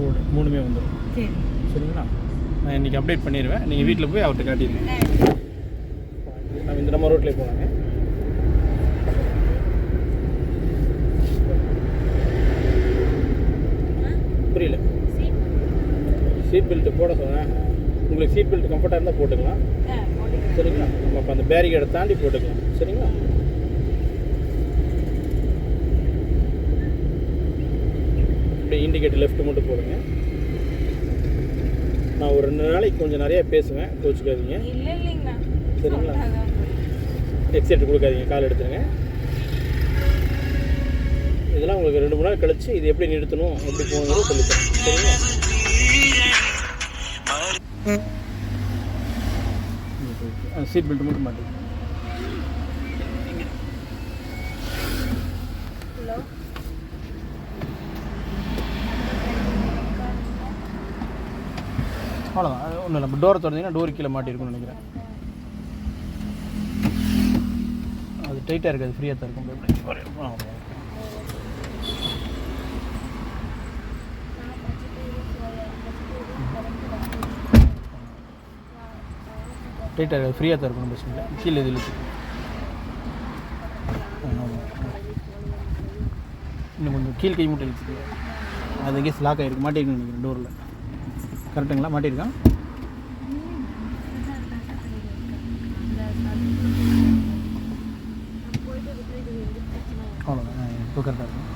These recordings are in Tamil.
போர்டு 3மே வந்துடும். சரிங்களா? நான் இன்றைக்கி அப்டேட் பண்ணிடுவேன். நீங்கள் வீட்டில் போய் அவர்கிட்ட காட்டிடுங்க. நம்ம இந்த நம்ம ரோட்லேயே போனாங்க. புரியல. சீட் பெல்ட்டு போட சொன்னேன். உங்களுக்கு சீட் பெல்ட் கம்ஃபர்ட்டாக இருந்தால் போட்டுக்கலாம். சரிங்களா? நம்ம அப்போ அந்த பேரிகேடை தாண்டி போட்டுக்கலாம். சரிங்களா? அப்படியே இண்டிகேட்டர் லெஃப்ட் மட்டும் போடுங்க. நான் ஒரு 2 நாளைக்கு கொஞ்சம் நிறையா பேசுவேன், கோச்சிக்காதீங்க. சரிங்களா? எக்ஸைட் கொடுக்காதீங்க, கால் எடுத்துருங்க. இதெல்லாம் உங்களுக்கு 2-3 நாள் கழிச்சு இது எப்படி நிறுத்தணும், எப்படி போகணுங்கிறது சொல்லித்தரேன். சரிங்களா? சீட் பெல்ட் மட்டும் மாட்டேங்க. அவ்வளோதான். அது ஒன்றும் இல்லை. நம்ம டோரை திறந்தீங்கன்னா டோர் கீழே மாட்டிருக்குன்னு நினைக்கிறேன். அது டைட்டாக இருக்காது, ஃப்ரீயாக தான் இருக்கும். டைட்டாக இருக்காது, ஃப்ரீயாக தான் இருக்கும். பிரச்சனை இல்லை. கீழே இது இழுத்து இன்னும் கொஞ்சம் கீழ் கை மூட்டை இழுத்துக்கு. அது கேஸ் லாக் ஆகிருக்கு, மாட்டிருக்குன்னு நினைக்கிறேன் டோரில். கரெக்டுங்களா? மாட்டியிருக்கான். அவ்வளோதான். இப்போ கரெக்டாக இருக்கும்.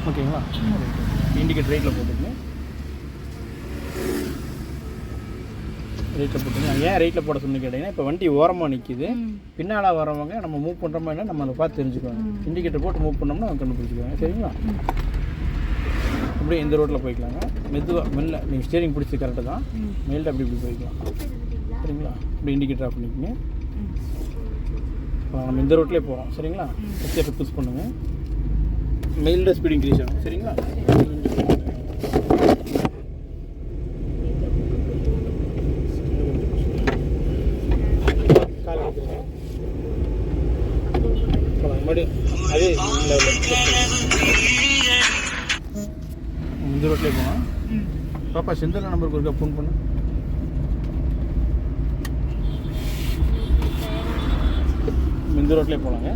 ஓகேங்களா? இண்டிகேட் ரைட்டில் போட்டுங்க. ரைட்டில் போட்டுங்க. ஏன் ரைட்டில் போட சொன்னு கேட்டிங்கன்னா, இப்போ வண்டி ஓரமாக நிற்கிது. பின்னால் வரவங்க நம்ம மூவ் பண்ணுறோமா என்ன நம்ம அதை பார்த்து தெரிஞ்சுக்குவாங்க. இண்டிகேட்டர் போட்டு மூவ் பண்ணோம்னா அவங்க கண்டுபிடிச்சிக்குவாங்க. சரிங்களா? அப்படியே இந்த ரோட்டில் போய்க்கலாங்க. மெதுவாக மெல்ல நீங்கள் ஸ்டீரிங் பிடிச்சி கரெக்டாக தான் மெல்ல அப்படி இப்படி போய்க்கலாம். சரிங்களா? அப்படி இண்டிகேட்டர் ஆஃப் பண்ணிக்கோங்க. இப்போ நம்ம இந்த ரோட்லேயே போகிறோம். சரிங்களா? எக்ஸைட்டர் புஷ் பண்ணுங்கள். மெயில்ட ஸ்பீட் இன்க்ரீஸ் ஆகும். சரிங்களா? கால் எடுத்துருங்க. மறுபடியும் அதே லெவலில் இந்த ரோட்லேயே போனால் பாப்பா செந்தில் நம்பருக்கு ஒருக்கா ஃபோன் பண்ணு. இந்த ரோட்லேயே போகலாங்க.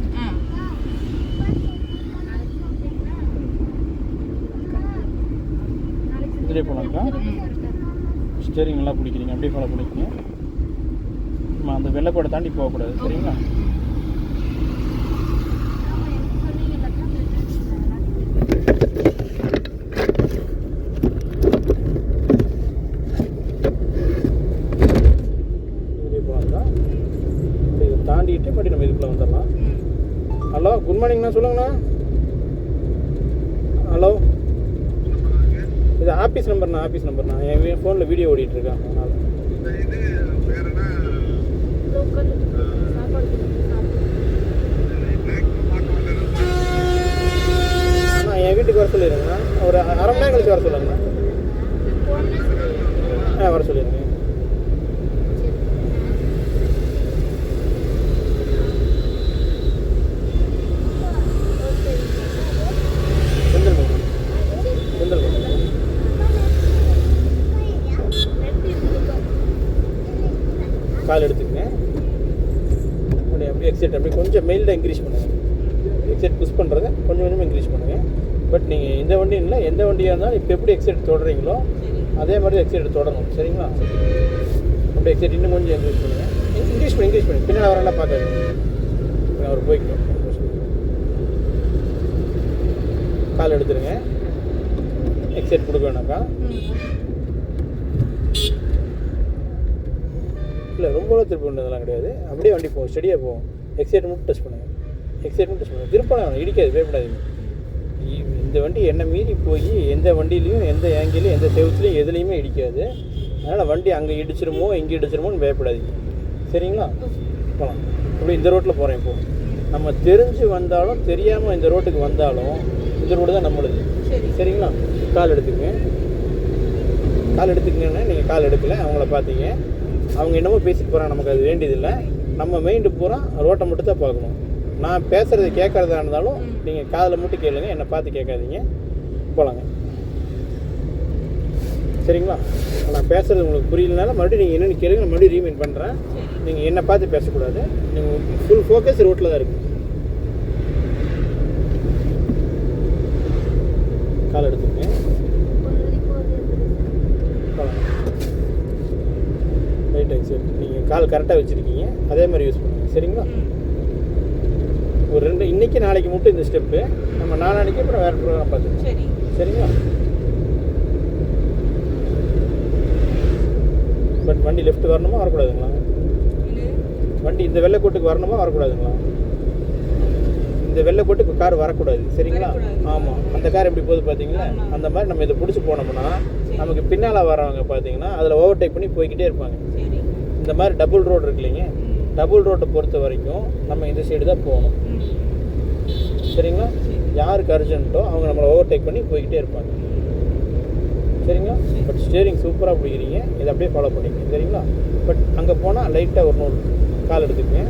இதிலே போகலாங்க்கா. ஸ்டேரிங் நல்லா பிடிக்கிறீங்க, அப்படியே ஃபாலோ பண்ணிக்கோங்க. நம்ம அந்த வெள்ளைக்கோடை தாண்டி போகக்கூடாது. சரிங்களா? இதிலே போகலாங்க்கா. இதை தாண்டிட்டு மறுபடியும் நம்ம இதுக்குள்ளே வந்துடலாம். ஹலோ, குட் மார்னிங்ண்ணா. சொல்லுங்கண்ணா. ஹலோ, இது ஆஃபீஸ் நம்பர்ண்ணா. ஆஃபீஸ் நம்பர்ண்ணா. என் ஃபோனில் வீடியோ ஓடிட்டுருக்கேன். அதனால் அண்ணா என் வீட்டுக்கு வர சொல்லிடுங்கண்ணா. ஒரு 1/2 மணி நேரம் கழிச்சு வர சொல்லுங்கண்ணா. வர சொல்லிடுங்க. கால் எடுத்துக்கங்க. அப்படியே எக்ஸைட் அப்படியே கொஞ்சம் மெயில்டாக இன்க்ரீஸ் பண்ணுங்கள். எக்ஸைட் புஷ் பண்ணுறதை கொஞ்சம் கொஞ்சமாக இன்க்ரீஸ் பண்ணுங்கள். பட் நீங்கள் இந்த வண்டி இல்லை, எந்த வண்டியாக இருந்தாலும் இப்போ எப்படி எக்ஸைட் தொடறீங்களோ அதே மாதிரி எக்ஸைட் தொடரணும். சரிங்களா? அப்படியே எக்ஸைட் இன்னும் கொஞ்சம் இன்க்ரீஸ் பண்ணுங்கள். இன்க்ரீஸ் பண்ணி பின்னால் வரலாம் பார்க்காது. அவர் போய்க்கணும். கால் எடுத்துருங்க. எக்ஸைட் கொடுக்க வேணாக்கா. இல்லை ரொம்பலாம் திருப்பி பண்ணுறதுலாம் கிடையாது. அப்படியே வண்டி போகும், ஸ்டடியாக போகும். எக்ஸைட் மட்டும் டச் பண்ணுங்கள். திருப்பலாம் இடிக்காது, பயப்படாதீங்க. இந்த வண்டி என்ன மீறி போய் எந்த வண்டியிலையும் எந்த ஆங்கிலையும் எந்த செவத்துலையும் எதுலேயுமே இடிக்காது. அதனால் வண்டி அங்கே இடிச்சிருமோ இங்கே இடிச்சிருமோன்னு பயப்படாதீங்க. சரிங்களா? போகலாம். இப்படி இந்த ரோட்டில் போகிறேன். இப்போது நம்ம தெரிஞ்சு வந்தாலும் தெரியாமல் இந்த ரோட்டுக்கு வந்தாலும் இந்த ரோடு தான் நம்மளுது. சரிங்களா? கால் எடுத்துக்கங்க. கால் எடுத்துக்கங்கன்னா நீங்கள் கால் எடுக்கலை, அவங்கள பார்த்தீங்க, அவங்க என்னமோ பேசிட்டு போகிறாங்க, நமக்கு அது வேண்டியதில்லை. நம்ம மைண்டு பூரா ரோட்டை மட்டும் தான் பார்க்கணும். நான் பேசுகிறது கேட்குறதா இருந்தாலும் நீங்கள் காதில் மட்டும் கேளுங்க, என்னை பார்த்து கேட்காதீங்க. போகலாங்க. சரிங்களா? நான் பேசுகிறது உங்களுக்கு புரியலனால மறுபடியும் நீங்கள் என்னென்னு கேளுங்க, நான் மறுபடியும் ரீமைண்ட் பண்ணுறேன். நீங்கள் என்னை பார்த்து பேசக்கூடாது. நீங்கள் ஃபுல் ஃபோக்கஸ் ரோட்டில் தான் இருக்குது. கால் எடுத்துக்கங்க. Right excite. நீங்கள் கால் கரெக்டாக வச்சுருக்கீங்க, அதே மாதிரி யூஸ் பண்ணுங்கள். சரிங்களா? ஒரு 2 இன்றைக்கி நாளைக்கு மட்டும் இந்த ஸ்டெப்பு, நம்ம நாளானிக்கு அப்புறம் வேறு ப்ரோக்ராம் பார்த்துக்கலாம். சரிங்களா? பட் வண்டி லெஃப்ட் வரணுமா வரக்கூடாதுங்களா? வண்டி இந்த வெள்ளைக்கோட்டுக்கு வரணுமா வரக்கூடாதுங்களா? இந்த வெள்ளைக்கோட்டுக்கு கார் வரக்கூடாது. சரிங்களா? ஆமாம். அந்த கார் எப்படி போகுது பார்த்தீங்களா? அந்த மாதிரி நம்ம இதை பிடிச்சி போனோம்னா நமக்கு பின்னால் வரவங்க பார்த்தீங்கன்னா அதில் ஓவர்டேக் பண்ணி போய்கிட்டே இருப்பாங்க. இந்த மாதிரி டபுள் ரோடு இருக்கு இல்லைங்க, டபுள் ரோட்டை பொறுத்த வரைக்கும் நம்ம இந்த சைடு தான் போகணும். சரிங்களா? யாருக்கு அர்ஜென்ட்டோ அவங்க நம்மளை ஓவர்டேக் பண்ணி போய்கிட்டே இருப்பாங்க. சரிங்களா? பட் ஸ்டியரிங் சூப்பராக பிடிக்கிறீங்க, இதை அப்படியே ஃபாலோ பண்ணிக்கங்க. சரிங்களா? பட் அங்கே போனால் லைட்டாக ஒரு நோட் கால் எடுத்துக்கங்க.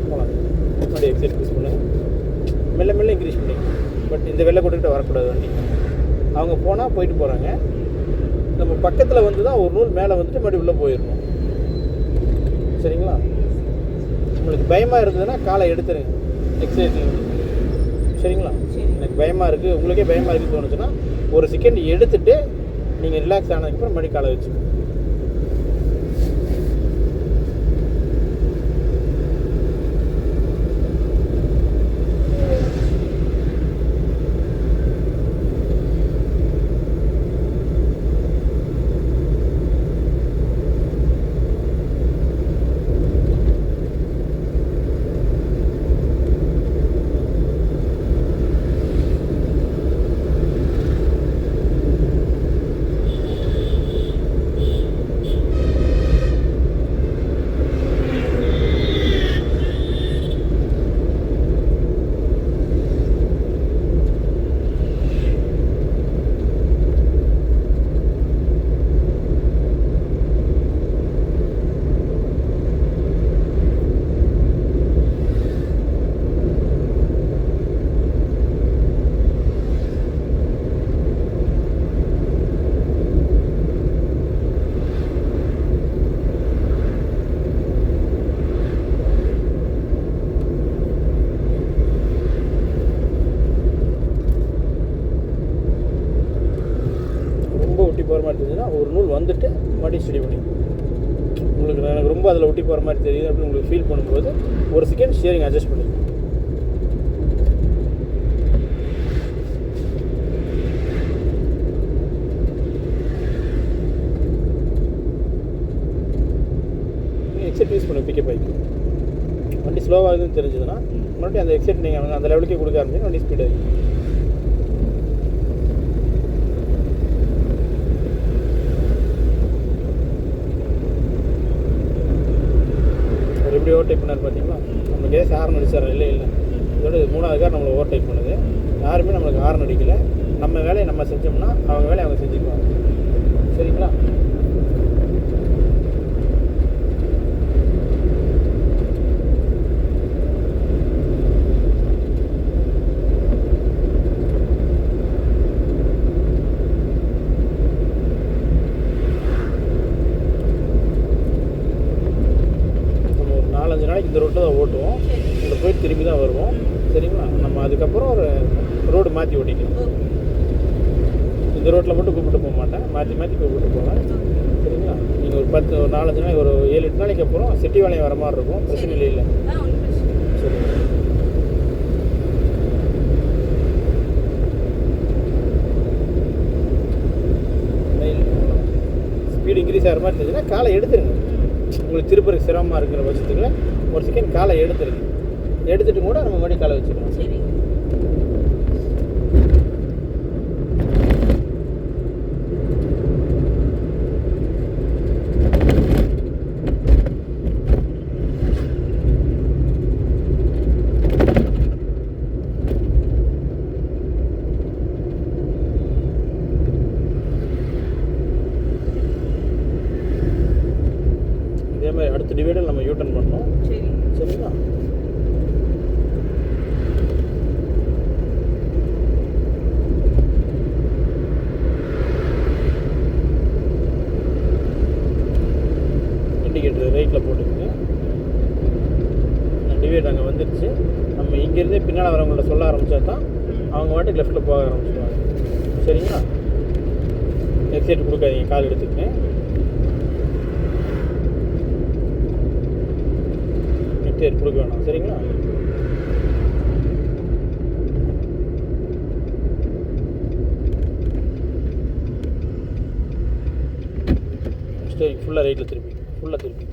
போகலாம். அப்படியே எக்ஸைட் யூஸ் பண்ணுங்கள். மெல்ல மெல்ல இன்க்ரீஸ் பண்ணிங்க. பட் இந்த வெள்ளை கொண்டுக்கிட்ட வரக்கூடாது வண்டி. அவங்க போனால் போயிட்டு போகிறாங்க. நம்ம பக்கத்தில் வந்து தான் ஒரு நூல் மேலே வந்துட்டு மறுபடியும் உள்ளே போயிடணும். சரிங்களா? உங்களுக்கு பயமாக இருந்ததுன்னா காலை எடுத்துருங்க எக்ஸைட்டிங். சரிங்களா? எனக்கு பயமாக இருக்குது, உங்களுக்கே பயமாக இருக்குன்னு தோணுச்சுன்னா ஒரு செகண்ட் எடுத்துகிட்டு நீங்கள் ரிலாக்ஸ் ஆனதுக்கப்புறம் மறுபடியும் காலை வச்சுக்கோங்க. ஒட்டி போகிற மாதிரி தெரிஞ்சுன்னா ஒரு நூல் வந்துட்டு மறுபடியும் ஸ்டடி பண்ணிக்கணும். உங்களுக்கு எனக்கு ரொம்ப அதில் ஒட்டி போகிற மாதிரி தெரியுது அப்படின்னு உங்களுக்கு ஃபீல் பண்ணும்போது ஒரு செகண்ட் ஸ்டியரிங் அட்ஜஸ்ட் பண்ணிக்கணும். எக்ஸைட் யூஸ் பண்ணி பிக்கப் ஆகிக்கும். வண்டி ஸ்லோவாகுதுன்னு தெரிஞ்சதுன்னா மறுபடியும் அந்த எக்ஸைட் நீங்கள் அந்த லெவலுக்கே கொடுக்க ஆரம்பிச்சு வண்டி ஸ்பீட் ஆகிக்கும். எப்படி ஓவர்டேக் பண்ணார் பார்த்தீங்களா? நம்மளுக்கு ஏதாவது ஹார்ன் அடிச்சார்? இல்லை இல்லை, இதோட 3வது கார் நம்மளை ஓவர்டேக் பண்ணுது. யாருமே நம்மளுக்கு ஹார்ன் அடிக்கலை. நம்ம வேலையை நம்ம செஞ்சோம்னா அவங்க வேலையை அவங்க செஞ்சுக்குவாங்க. சரிங்களா? இந்த ரோட்டில் தான் ஓட்டுவோம், இதில் போய் திரும்பி தான் வருவோம். சரிங்களா? நம்ம அதுக்கப்புறம் ஒரு ரோடு மாற்றி ஓட்டிக்கலாம். இந்த ரோட்டில் மட்டும் கூப்பிட்டு போக மாட்டேன், மாற்றி மாற்றி கூப்பிட்டு போவேன். சரிங்களா? நீங்கள் ஒரு 4-5 நாளைக்கு ஒரு 7-8 நாளைக்கு அப்புறம் சிட்டி வேலையை வர மாதிரி இருக்கும். பிரச்சனை இல்லை. சரி, ஸ்பீடு இன்க்ரீஸ் ஆகிற மாதிரி இருந்துச்சுன்னா காலை எடுத்துருங்க. உங்களுக்கு திருப்பறக்கு சிரமமாக இருக்கிற பட்சத்துக்குள்ள ஒரு செகண்ட் காலை எடுத்துருங்க. எடுத்துட்டு கூட நம்ம மறுபடியும் காலை வச்சுக்கலாம். இங்கேருந்தே பின்னால் வரவங்கள்ட்ட சொல்ல ஆரம்பித்தா தான் அவங்க வாட்டுக்கு லெஃப்ட்டில் போக ஆரம்பிச்சிடுவாங்க. சரிங்களா? எக்ஸைட் கொடுக்காதீங்க, கால் எடுத்துக்கங்க. எக்ஸைட் கொடுக்க வேணாம். சரிங்களா? சரி, ஃபுல்லாக ரைட்டில் திருப்பி, ஃபுல்லாக திருப்பி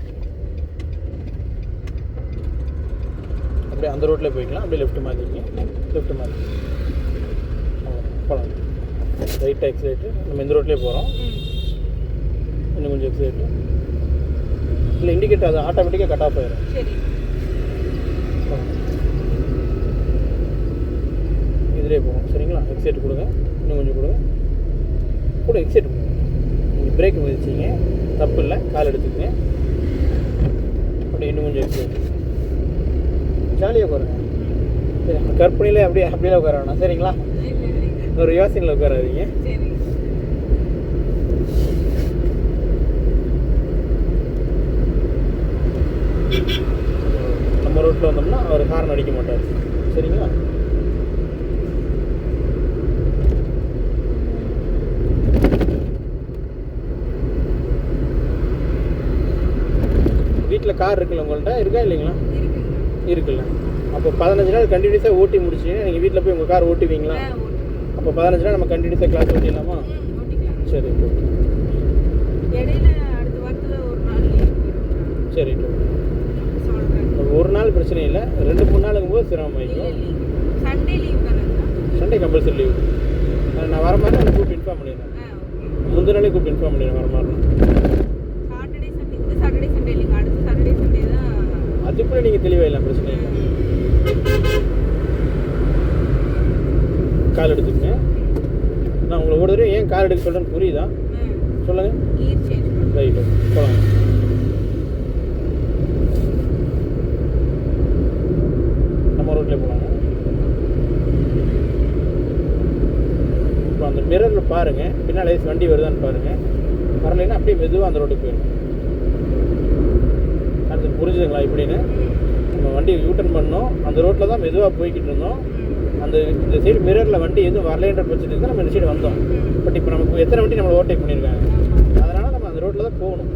அப்படியே அந்த ரோட்டில் போய்க்கலாம். அப்படியே லெஃப்ட் மாற்றிக்கிங்க, லெஃப்ட் மாற்றி போகலாம். ரைட்டாக எக்ஸைட்டு நம்ம இந்த ரோட்லேயே போகிறோம். இன்னும் கொஞ்சம் எக்ஸைட்டு இல்லை, இண்டிகேட்டர் அது ஆட்டோமேட்டிக்காக கட் ஆஃப் ஆயிடும். இதிலே போகும். சரிங்களா? எக்ஸைட் கொடுங்க, இன்னும் கொஞ்சம் கொடுங்க, கூட எக்ஸைட் கொடுங்க. நீங்கள் பிரேக் மிதிச்சிங்க, தப்பு இல்லை, கால் எடுத்துக்கங்க. அப்படியே இன்னும் கொஞ்சம் எக்ஸைட், ஜாலியாக உட்காருங்க. சரி, கற்பனையில் அப்படியே உட்கார வேணாம். சரிங்களா? ஒரு யோசனையில் உட்காராதீங்க. நம்ம ரோட்டில் வந்தோம்னா அவர் ஹார்ன் அடிக்க மாட்டார். சரிங்களா? வீட்டில் கார் இருக்குல்ல உங்கள்கிட்ட? இருக்கா இல்லைங்களா? இருக்குல்ல. அப்போ 15 நாள் கண்டினியூஸாக ஓட்டி முடிச்சிங்கன்னா நீங்கள் வீட்டில் போய் உங்கள் கார் ஓட்டுவீங்களா? அப்போ 15 நாள் நம்ம கண்டினியூஸாக கிளாஸ் ஓட்டிடலாமா? சரி, சரி. ஒரு நாள் பிரச்சனை இல்லை, 2-3 நாளுங்கும் போது சிரமம் ஆகிக்கும். Sunday compulsory leave. நான் வர மாதிரி நான் கூப்பிட்டு இன்ஃபார்ம் பண்ணிடுறேன். முந்தின நாளே கூப்பிட்டு இன்ஃபார்ம் பண்ணிடுறேன் வர மாதிரி. அதுக்குள்ளே நீங்கள் தெளிவாயிடலாம், பிரச்சனை இல்லை. கால் எடுத்துக்கங்க. நான் உங்களை ஒரு தடவை ஏன் கால் எடுக்க சொல்கிறேன்னு புரியுதா? சொல்லுங்கள். ரைட்டு, போகலாம். நம்ம ரோட்லேயே போகலாங்க. இப்போ அந்த மிரரில் பாருங்கள், பின்னால் வண்டி வருதான்னு பாருங்கள். வரலைன்னா அப்படியே மெதுவாக அந்த ரோட்டுக்கு போயிடும். அடுத்து புரிஞ்சுதுங்களா? இப்படின்னு நம்ம வண்டி யூட்டர்ன் பண்ணோம், அந்த ரோட்டில் தான் மெதுவாக போய்கிட்டு இருந்தோம். அந்த இந்த சைடு மிரரில் வண்டி எதுவும் வரலைன்ற பட்சத்துக்கு தான் நம்ம இந்த சைடு வந்தோம். பட் இப்போ நமக்கு எத்தனை வண்டி நம்மளை ஓவர்டேக் பண்ணியிருக்காங்க. அதனால் நம்ம அந்த ரோட்டில் தான் போகணும்.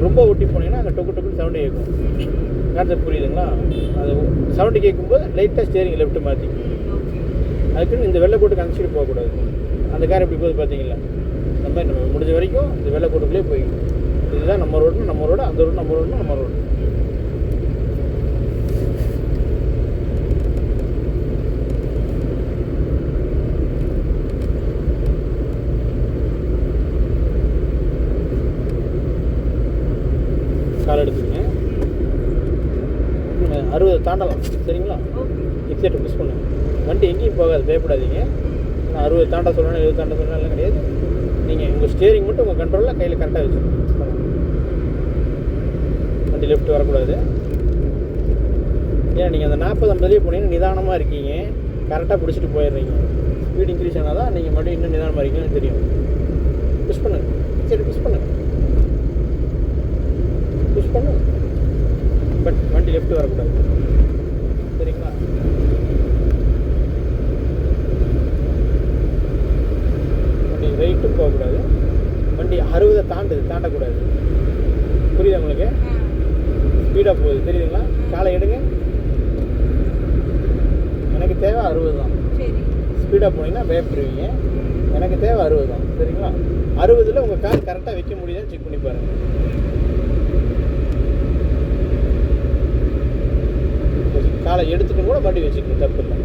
ரொம்ப ஓட்டி போனீங்கன்னா அங்கே டொக்கு டொக்குன்னு சவுண்டு கேட்கும். கான்செப்ட் புரியுதுங்களா? அது சவுண்டு கேட்கும்போது லைட்டாக ஸ்டேரிங் லெஃப்ட் மாற்றி, அதுக்குன்னு இந்த வெள்ளை கோட்டுக்கு அந்த சைடு போகக்கூடாது. அந்த கார் எப்படி போகுது பார்த்தீங்களா? அந்த மாதிரி நம்ம முடிஞ்ச வரைக்கும் இந்த வெள்ளை கோட்டுக்குள்ளே போய்க்கணும். இதுதான் நம்ம ரோடுன்னு நம்ம ரோடு, அந்த ரோடு நம்ம ரோடுன்னு நம்ம ரோடு. கால் எடுத்துக்கங்க. 60 தாண்டலாம். சரிங்களா? எக்ஸைட்டை புஷ் பண்ணுங்க. வண்டி எங்கேயும் போகாது, பயப்படாதீங்க. நான் 60 தாண்ட சொல்லணும், 70 தாண்ட சொல்லணும் எல்லாம் கிடையாது. நீங்கள் உங்கள் ஸ்டியரிங் மட்டும் உங்கள் கண்ட்ரோலில் கையில் கரெக்டாக வச்சுக்கணும். வண்டி லெஃப்ட் வரக்கூடாது. ஏன்னா நீங்கள் அந்த 40-50 போனீங்கன்னா நிதானமாக இருக்கீங்க, கரெக்டாக பிடிச்சிட்டு போயிடுறீங்க. ஸ்பீட் இன்க்ரீஸ் ஆனால் தான் நீங்கள் மட்டும் இன்னும் நிதானமாக இருக்கீங்கன்னு தெரியும். புஷ் பண்ணுங்க, சரி புஷ் பண்ணுங்க, புஷ் பண்ணு. பட் வண்டி லெஃப்ட் வரக்கூடாது. சரிங்களா? வண்டி ரைட்டும் போகக்கூடாது. வண்டி 60 தாண்டக்கூடாது. புரியுதா உங்களுக்கு? ஸ்பீடாக போகுது தெரியுதுங்களா? காலை எடுங்க. எனக்கு தேவை 60 தான். ஸ்பீடாக போனீங்கன்னா பயப்படுவீங்க. எனக்கு தேவை 60 தான். சரிங்களா? 60ல் உங்கள் கார் கரெக்டாக வைக்க முடியுதான்னு செக் பண்ணி பாருங்கள். காலை எடுத்துட்டு கூட வண்டி வச்சுக்கணும், தப்பு இல்லை.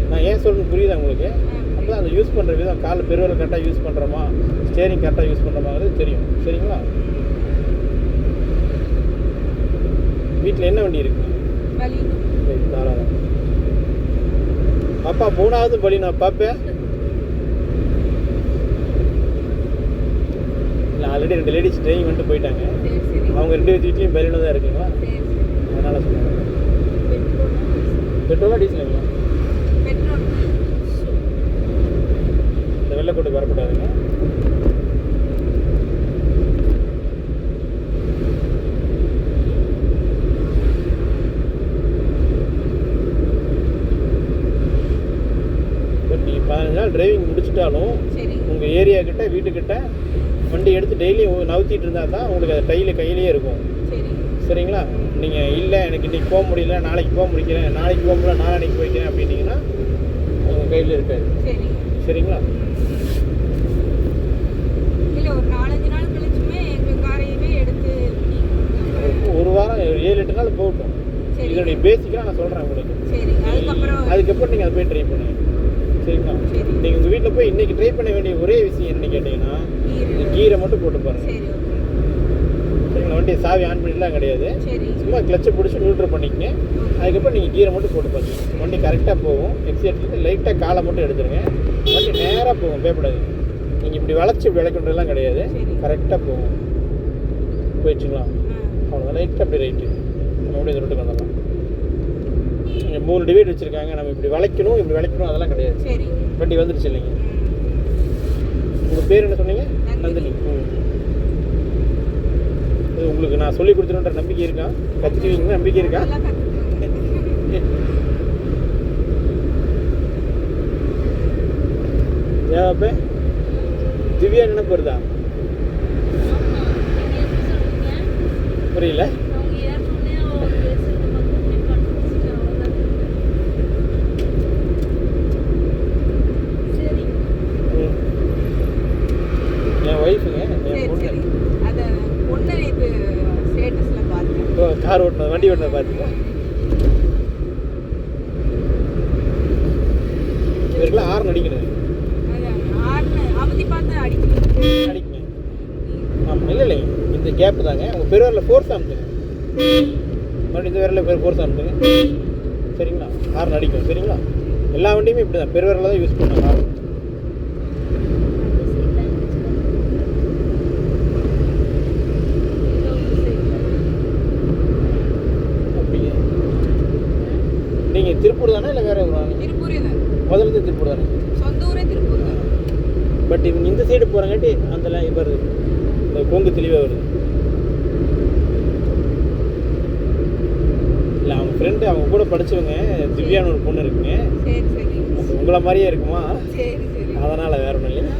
நான் ஏன் சொல்கிறேன்னு புரியுதா உங்களுக்கு? அப்போ தான் அந்த யூஸ் பண்ணுற விதம், காலை பெருவரை கரெக்டாக யூஸ் பண்ணுறோமா, ஸ்டேரிங் கரெக்டாக யூஸ் பண்ணுறோமாங்கிறது தெரியும். சரிங்களா? வீட்டில் என்ன வண்டி இருக்கு? தாராளம். அப்பா 3வது பலி நான் பார்ப்பேன். இல்லை, ஆல்ரெடி 2 லேடிஸ் ட்ரைனிங் வந்துட்டு போயிட்டாங்க. அவங்க 2 வீட்லேயும் பலீனாக தான் இருக்குங்களா? அதனால் சொன்னாங்க. பெட்ரோலா டீசலுங்களா? இந்த வெள்ளைக்கோட்டுக்கு வரக்கூடாதுங்க. டிரைவிங் முடிச்சிட்டாலும் உங்கள் ஏரியா கிட்ட வீட்டுக்கிட்ட வண்டி எடுத்து டெய்லியும் நவுத்திட்டு இருந்தால் தான் உங்களுக்கு அது கையிலேயே இருக்கும். சரிங்களா? நீங்கள் இல்லை எனக்கு இன்றைக்கி போக முடியல, நாளைக்கு போக முடிக்கிறேன், நாளைக்கு போக முடியல, நாளைக்கு போய்க்கிறேன் அப்படின்னீங்கன்னா உங்கள் கையில் இருக்காது. சரிங்களா? ஒரு வாரம் 7-8 நாள் போகட்டும். இதனுடைய பேசிக்காக நான் சொல்கிறேன் உங்களுக்கு. அதுக்கப்புறம் நீங்கள் அதை போய் ட்ரை பண்ணுங்க. சரிங்களா? நீங்கள் உங்கள் வீட்டில் போய் இன்றைக்கி ட்ரை பண்ண வேண்டிய ஒரே விஷயம் என்ன கேட்டிங்கன்னா, கீரை மட்டும் போட்டு பாருங்கள். சரிங்களா? வண்டியை சாவி ஆன் பண்ணிட்டுலாம் கிடையாது, சும்மா கிளச்சை பிடிச்சி நியூட்ரல் பண்ணிக்கங்க. அதுக்கப்புறம் நீங்கள் கீரை மட்டும் போட்டு பாருங்க. வண்டி கரெக்டாக போகும். எக்ஸைட்லேருந்து லைட்டாக காலை மட்டும் எடுத்துருங்க. வண்டி நேராக போகும், பயப்படாது. நீங்கள் இப்படி வளைச்சி விளக்குன்றதுலாம் கிடையாது, கரெக்டாக போகும். போயிடுச்சுங்களா? அவ்வளோதான். லைட்டாக அப்படி ரைட்டு நம்ம அப்படியே ரோட்டுக்கு வந்துடலாம். இங்கே 3 டிவைட் வச்சுருக்காங்க, நம்ம இப்படி வளைக்கணும் அதெல்லாம் கிடையாது. வண்டி வந்துடுச்சு இல்லைங்க. உங்கள் பேர் என்ன சொன்னீங்க? நந்தினி. இது உங்களுக்கு நான் சொல்லி கொடுத்துருன்ற நம்பிக்கை இருக்கா? கற்றுக்குவீங்க நம்பிக்கை இருக்கா? ஏப்ப திவ்யா நினைப்பு வருதா? புரியல. என் ஒய்ஃபுங்க, என் பொண்ணு கார் ஓட்டினது, வண்டி ஓட்டினது பார்த்தீங்களா? இவருக்குலாம் ஹார்ன் அடிக்கணும். அடிக்கணும். ஆமாம். இல்லை இந்த கேப்பு தாங்க. உங்கள் பெருவரில் ஃபோர்ஸ் அமுத்துங்க. மறுபடியும் இந்த விரலில் ஃபோர்ஸ் அமுத்துங்க. சரிங்களா? ஹார்ன் அடிக்கும். சரிங்களா? எல்லா வண்டியுமே இப்படி தான் பெருவரில் தான் யூஸ் பண்ணுவாங்க ஹார்ன். அப்படியே நீங்கள் திருப்பூர் தானே இல்லை வேறு ஊரா? முதல்ல திருப்பூர் தானே? சொந்த ஊரே திருப்பூர் தான். பட் இவங்க இந்த சைடு போகிறங்காட்டி அந்த வருது, இந்த கொங்கு தெளிவாக வருது. இல்லை அவங்க ஃப்ரெண்டு, அவங்க கூட படித்தவங்க திவ்யான்னு ஒரு பொண்ணு இருக்குங்க. அது உங்களை மாதிரியே இருக்குமா? அதனால் வேற ஒன்றும் இல்லை.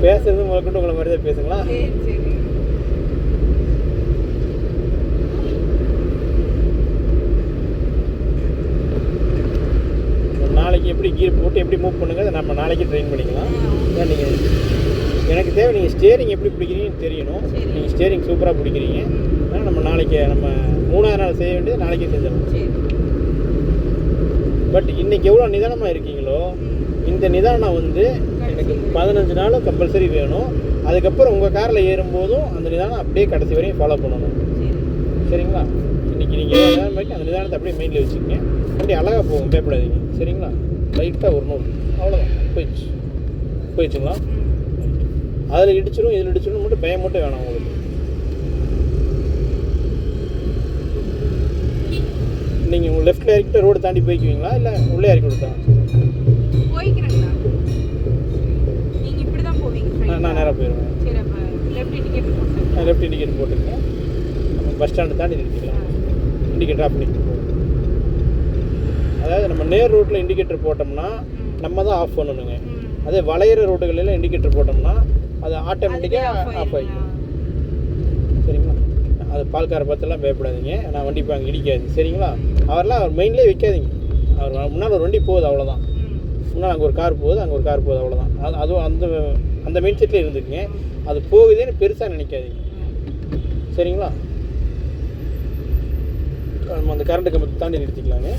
பேசுறது முதற்கொண்டு உங்களை மாதிரி தான் பேசுங்களா? நாளைக்கு எப்படி கீர் போட்டு எப்படி மூவ் பண்ணுங்க, அதை நம்ம நாளைக்கு ட்ரெயின் பண்ணிக்கலாம். நீங்கள் எனக்கு தேவை நீங்கள் ஸ்டேரிங் எப்படி பிடிக்கிறீங்கன்னு தெரியணும். நீங்கள் ஸ்டேரிங் சூப்பராக பிடிக்கிறீங்க. ஆனால் நம்ம நாளைக்கு நம்ம 3ஆவது நாள் செய்ய வேண்டியது நாளைக்கே செஞ்சிடலாம். பட் இன்றைக்கி எவ்வளோ நிதானமாக இருக்கீங்களோ, இந்த நிதானம் வந்து எனக்கு 15 நாளும் கம்பல்சரி வேணும். அதுக்கப்புறம் உங்கள் காரில் ஏறும்போதும் அந்த நிதானம் அப்படியே கடைசி வரையும் ஃபாலோ பண்ணணும். சரிங்களா? இன்றைக்கி நீங்கள் எவ்வளோ நேரம் வரைக்கும் அந்த நிதானத்தை அப்படியே மைண்டில் வச்சுக்கோங்க. வண்டி அழகாக போகும், பயப்படாதீங்க. சரிங்களா? லைட்டாக ஒரு நூல், அவ்வளோதான். போயிடுச்சுங்களா? அதில் இடிச்சிடும் இதில் இடிச்சிடும் மட்டும் பயம் மட்டும் வேணாம் உங்களுக்கு. நீங்கள் உங்கள் லெஃப்ட்டில் இறக்கிட்ட ரோடு தாண்டி போய்க்குவீங்களா இல்லை உள்ளே இறக்கி கொடுத்தா? நான் நேராக போயிடுவேன். லெஃப்ட் இண்டிகேட்டர் போட்டுருக்கேன். நம்ம பஸ் ஸ்டாண்டு தாண்டி நிறுத்திக்கலாம். இண்டிகேட்டர் ஆஃப் பண்ணிட்டு போகும். அதாவது நம்ம நேர் ரோட்டில் இண்டிகேட்டர் போட்டோம்னா நம்ம தான் ஆஃப் பண்ணணுங்க. அதே வளையிற ரோடுகளெல்லாம் இண்டிகேட்டர் போட்டோம்னா அது ஆட்டோமேட்டிக்காக ஆஃப் ஆகிடும். சரிங்களா? அது பால்கார பார்த்துலாம் பயப்படாதீங்க. நான் வண்டி இப்போ அங்கே இடிக்காது. சரிங்களா? அவரெல்லாம் அவர் மெயின்லேயே வைக்காதீங்க. அவர் முன்னால் ஒரு வண்டி போகுது, அவ்வளோதான். முன்னால் அங்கே ஒரு கார் போகுது, அங்கே ஒரு கார் போகுது, அவ்வளோதான். அதுவும் அந்த மெயின் செட்டில் இருந்துக்குங்க. அது போகுதுன்னு பெருசாக நினைக்காதீங்க. சரிங்களா? நம்ம அந்த கரண்ட் கம்பத்தை தாண்டி நிறுத்திக்கலாங்க.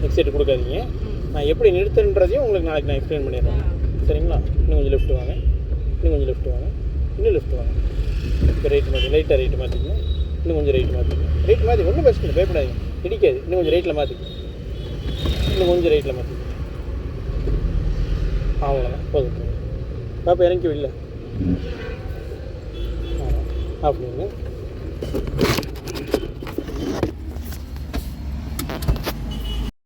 எக்ஸைட் கொடுக்காதீங்க. நான் எப்படி நிறுத்துன்றதையும் உங்களுக்கு நாளைக்கு நான் எக்ஸ்பிளைன் பண்ணிடுறேன். சரிங்களா? இன்னும் கொஞ்சம் லெஃப்ட் வாங்க, இன்னும் கொஞ்சம் லெஃப்ட் வாங்க, இன்னும் லெஃப்ட் வாங்க. இப்போ ரைட்டு மாற்றி, லைட்டாக ரைட்டு மாற்றிக்கங்க. இன்னும் கொஞ்சம் ரைட்டு மாற்றிக்கங்க. ரைட் மாற்றி ஒன்றும் பிரச்சனை இல்லை, பயப்படாதீங்க, இடிக்காது. இன்னும் கொஞ்சம் ரைட்டில் மாற்றிக்கங்க. இன்னும் கொஞ்சம் ரைட்டில் மாற்றிக்கங்க. அவ்வளோதான், போதும். பாப்பா இறங்கி இல்லை. ஆஃப் பண்ணுங்க.